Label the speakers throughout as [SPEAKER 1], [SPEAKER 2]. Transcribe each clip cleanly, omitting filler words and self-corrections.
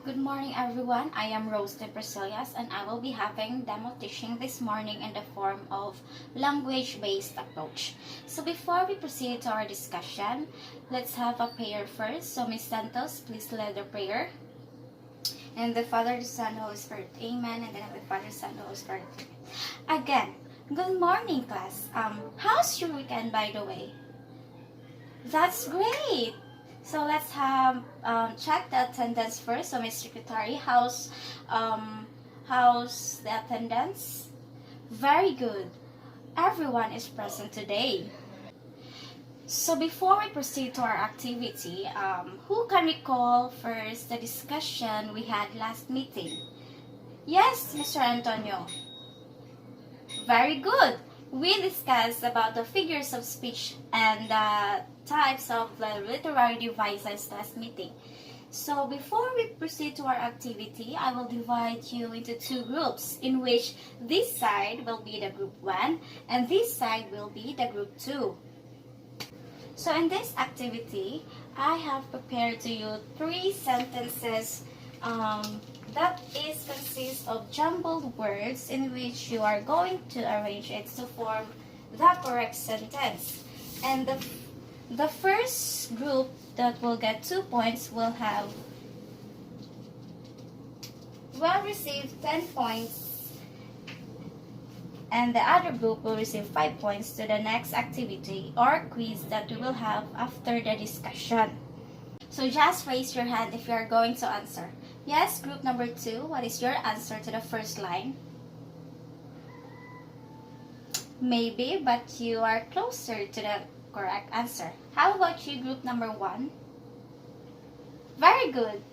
[SPEAKER 1] Good morning everyone, I am Rose de Brasilias and I will be having demo teaching this morning in the form of language-based approach. So before we proceed to our discussion, let's have a prayer first. So Ms. Santos, please lead the prayer. And the Father, the Son, the Holy Spirit, Amen. And then of the Father, Son, the Holy Spirit. Again, good morning class. How's your weekend by the way? That's great. So let's have check the attendance first. So Miss Secretary, how's the attendance? Very good. Everyone is present today. So before we proceed to our activity, who can recall first the discussion we had last meeting? Yes, Mr. Antonio. Very good. We discussed about the figures of speech and the types of the literary devices last meeting. So before we proceed to our activity, I will divide you into two groups in which this side will be the group 1 and this side will be the group 2. So in this activity, I have prepared to you 3 sentences that is consists of jumbled words in which you are going to arrange it to form the correct sentence. And the first group that will get 2 points will receive 10 points, and the other group will receive 5 points to the next activity or quiz that we will have after the discussion. So just raise your hand if you are going to answer. Yes, group number 2, what is your answer to the first line? Maybe, but you are closer to the correct answer. How about you, group number 1? Very good.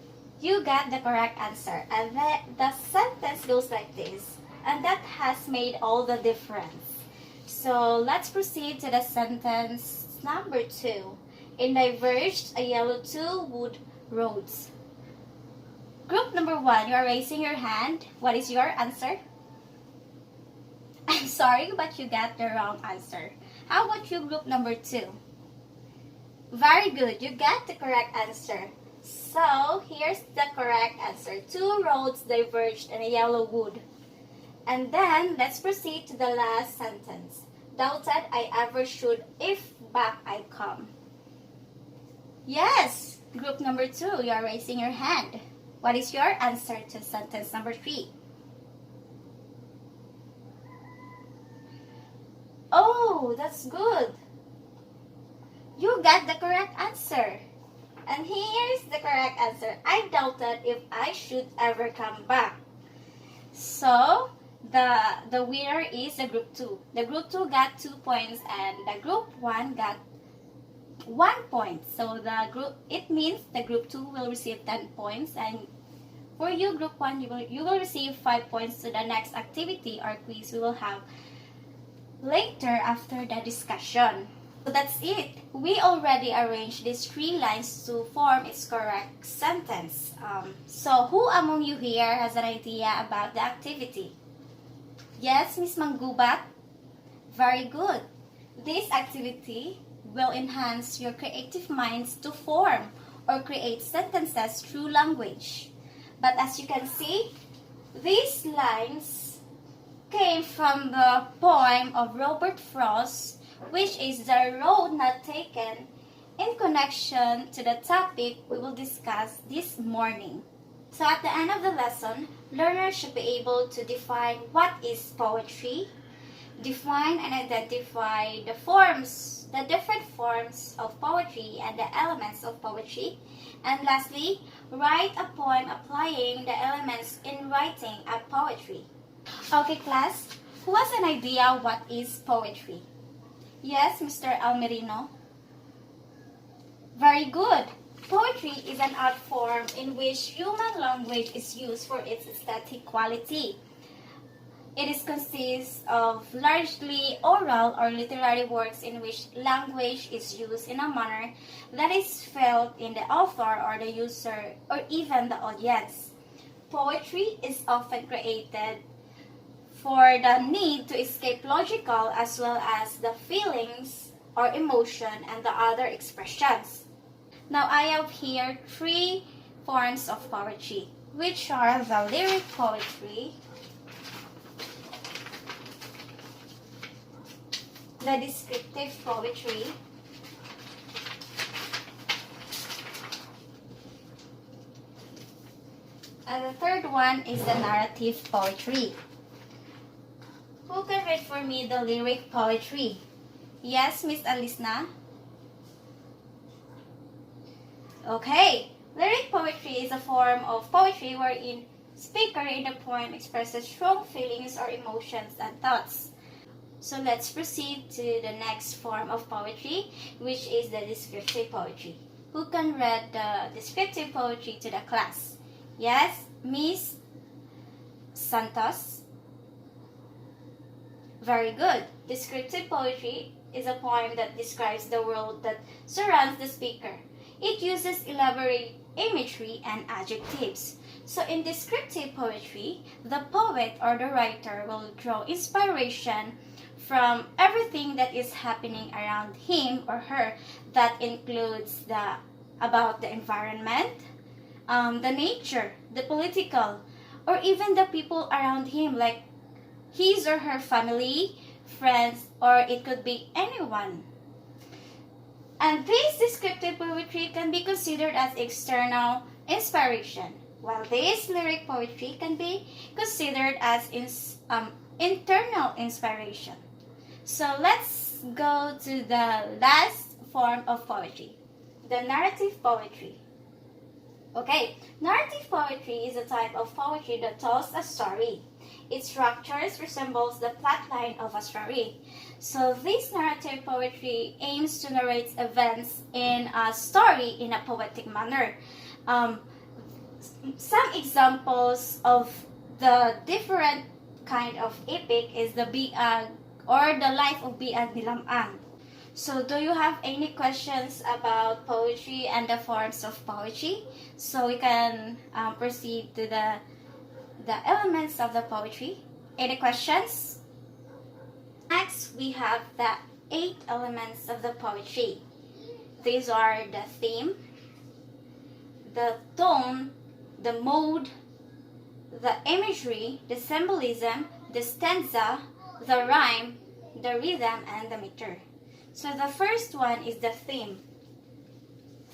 [SPEAKER 1] You got the correct answer. And the sentence goes like this. And that has made all the difference. So let's proceed to the sentence number 2. In diverged a yellow 2 wood roads. Group number 1, you are raising your hand. What is your answer? I'm sorry, but you got the wrong answer. How about you, group number 2? Very good, you got the correct answer. So, here's the correct answer. 2 roads diverged in a yellow wood. And then, let's proceed to the last sentence. Doubted I ever should if back I come. Yes, group number 2, you are raising your hand. What is your answer to sentence number 3? Oh, that's good. You got the correct answer. And here's the correct answer. I doubted if I should ever come back. So, the winner is the group 2. The group 2 got 2 points and the group 1 got 1 point. So it means the group 2 will receive 10 points, and for you group 1 you will receive 5 points to the next activity or quiz we will have later after the discussion. So that's it. We already arranged these 3 lines to form its correct sentence. So who among you here has an idea about the activity? Yes, Miss Manggubat? Very good. This activity will enhance your creative minds to form or create sentences through language. But as you can see, these lines came from the poem of Robert Frost, which is The Road Not Taken, in connection to the topic we will discuss this morning. So at the end of the lesson, learners should be able to define what is poetry, define and identify the different forms of poetry and the elements of poetry, and lastly, write a poem applying the elements in writing a poetry. Okay class, who has an idea what is poetry? Yes, Mr. Almerino? Very good. Poetry is an art form in which human language is used for its aesthetic quality. It consists of largely oral or literary works in which language is used in a manner that is felt in the author or the user or even the audience. Poetry is often created for the need to escape logical as well as the feelings or emotion and the other expressions. Now I have here 3 forms of poetry, which are the lyric poetry, the descriptive poetry, and the third one is the narrative poetry. Who can read for me the lyric poetry? Yes, Miss Alisna? Okay. Lyric poetry is a form of poetry wherein speaker in the poem expresses strong feelings or emotions and thoughts. So let's proceed to the next form of poetry, which is the descriptive poetry. Who can read the descriptive poetry to the class? Yes, Miss Santos? Very good. Descriptive poetry is a poem that describes the world that surrounds the speaker. It uses elaborate imagery and adjectives. So in descriptive poetry, the poet or the writer will draw inspiration from everything that is happening around him or her. That includes about the environment, the nature, the political, or even the people around him, like his or her family, friends, or it could be anyone. And this descriptive poetry can be considered as external inspiration, while this lyric poetry can be considered as internal inspiration. So let's go to the last form of poetry, the narrative poetry. Okay, narrative poetry is a type of poetry that tells a story. Its structures resembles the plotline of a story. So this narrative poetry aims to narrate events in a story in a poetic manner. Some examples of the different kind of epic is the Biag or the life of Biag ni Lamang. So do you have any questions about poetry and the forms of poetry? So we can proceed to the elements of the poetry. Any questions? Next, we have the 8 elements of the poetry. These are the theme, the tone, the mode, the imagery, the symbolism, the stanza, the rhyme, the rhythm, and the meter. So the first one is the theme.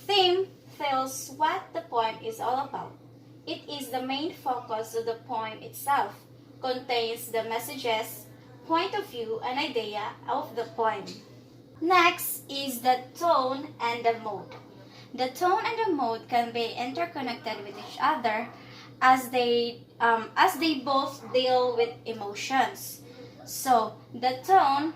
[SPEAKER 1] Theme tells what the poem is all about. It is the main focus of the poem itself, contains the messages, point of view, and idea of the poem. Next is the tone and the mode. The tone and the mode can be interconnected with each other as they both deal with emotions. So the tone,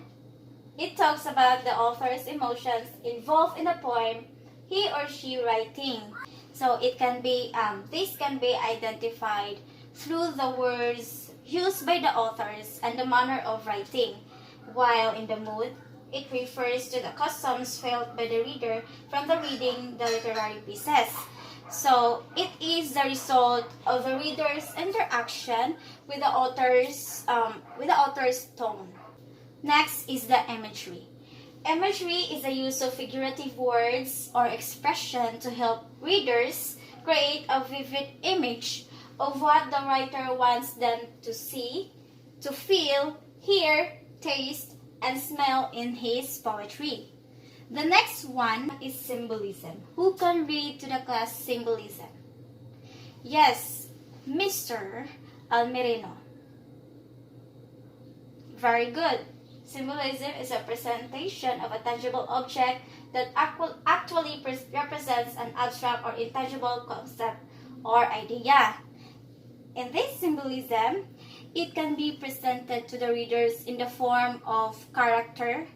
[SPEAKER 1] it talks about the author's emotions involved in the poem he or she writing. So it can be this can be identified through the words used by the authors and the manner of writing, while in the mood, it refers to the customs felt by the reader from the reading the literary pieces. So it is the result of the reader's interaction with the author's tone. Next is the imagery. Imagery is the use of figurative words or expression to help readers create a vivid image of what the writer wants them to see, to feel, hear, taste, and smell in his poetry. The next one is symbolism. Who can read to the class symbolism? Yes, Mr. Almerino. Very good. Symbolism is a presentation of a tangible object that actually represents an abstract or intangible concept or idea. In this symbolism, it can be presented to the readers in the form of character,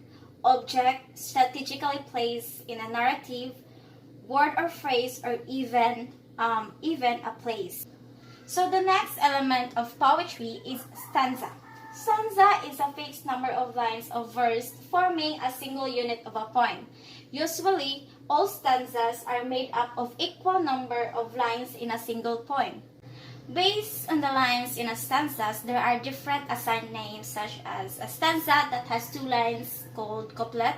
[SPEAKER 1] object, strategically placed in a narrative, word or phrase, or even a place. So the next element of poetry is stanza. Stanza is a fixed number of lines of verse forming a single unit of a poem. Usually, all stanzas are made up of equal number of lines in a single poem. Based on the lines in a stanza, there are different assigned names such as a stanza that has 2 lines called couplet,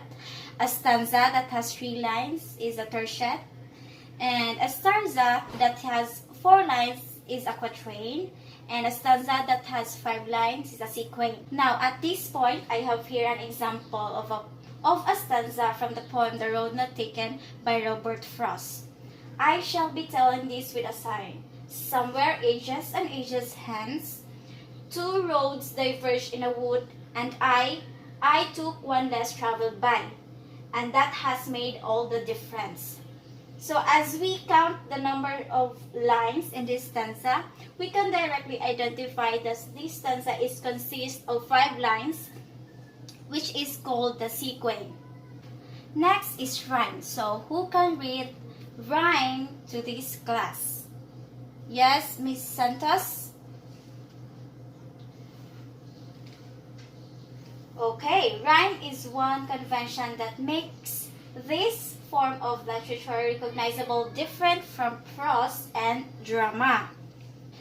[SPEAKER 1] a stanza that has 3 lines is a tercet, And a stanza that has 4 lines is a quatrain, and a stanza that has 5 lines is a sequence. Now, at this point, I have here an example of a stanza from the poem The Road Not Taken by Robert Frost. I shall be telling this with a sign. Somewhere ages and ages hence, 2 roads diverged in a wood, and I took one less traveled by, and that has made all the difference. So as we count the number of lines in this stanza, we can directly identify that this stanza consists of 5 lines, which is called the sequence. Next is rhyme. So who can read rhyme to this class? Yes, Miss Santos? Okay, rhyme is one convention that makes this form of literature recognizable, different from prose and drama.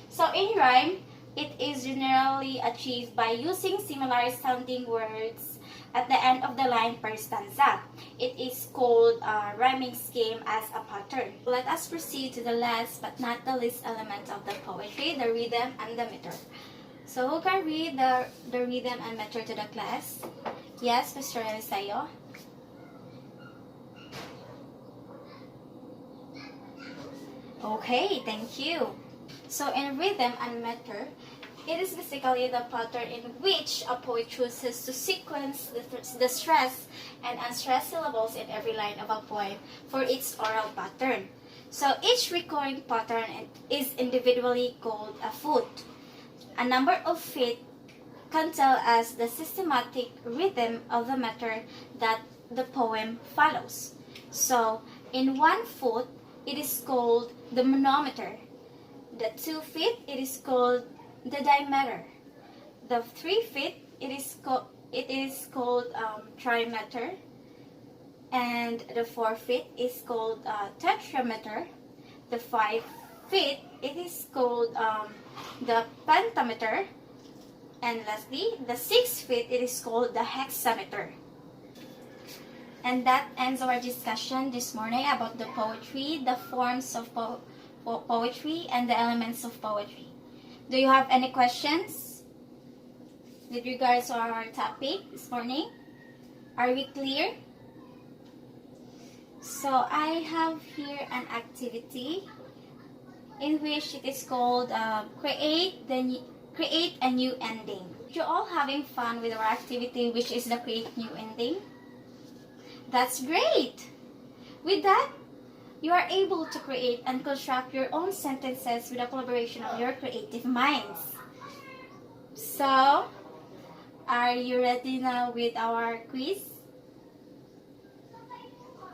[SPEAKER 1] So in rhyme, it is generally achieved by using similar sounding words at the end of the line per stanza. It is called a rhyming scheme as a pattern. Let us proceed to the last but not the least element of the poetry, the rhythm and the meter. So who can read the rhythm and meter to the class? Yes, Mr. Elisayo? Okay, thank you. So in rhythm and meter, it is basically the pattern in which a poet chooses to sequence the stressed and unstressed syllables in every line of a poem for its oral pattern. So each recurring pattern is individually called a foot. A number of feet can tell us the systematic rhythm of the meter that the poem follows. So in 1 foot, it is called the monometer. The 2 feet, it is called the dimeter. The 3 feet, it is called trimeter, and the 4 feet is called tetrameter. The 5 feet, it is called the pentameter, and lastly, the 6 feet, it is called the hexameter. And that ends our discussion this morning about the poetry, the forms of poetry, and the elements of poetry. Do you have any questions with regards to our topic this morning? Are we clear? So I have here an activity in which it is called create a new ending. You're all having fun with our activity, which is the create new ending. That's great! With that, you are able to create and construct your own sentences with the collaboration of your creative minds. So, are you ready now with our quiz?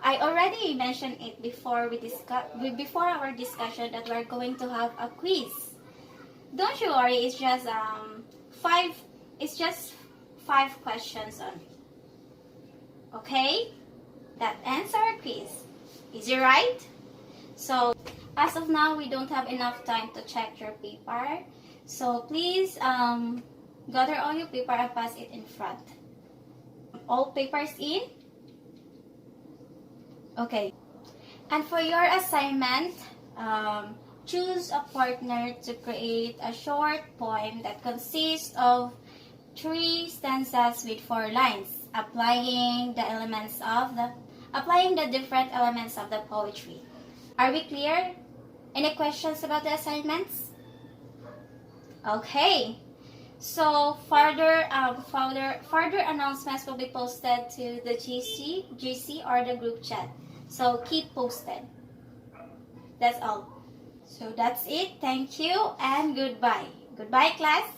[SPEAKER 1] I already mentioned it before our discussion that we're going to have a quiz. Don't you worry, it's just 5 questions only. Okay? That ends our quiz. Is it right? So, as of now, we don't have enough time to check your paper. So, please gather all your paper and pass it in front. All papers in? Okay. And for your assignment, choose a partner to create a short poem that consists of 3 stanzas with 4 lines, applying the different elements of the poetry. Are we clear? Any questions about the assignments? Okay. So further announcements will be posted to the GC or the group chat. So keep posted. That's all. So that's it. Thank you and goodbye. Goodbye, class.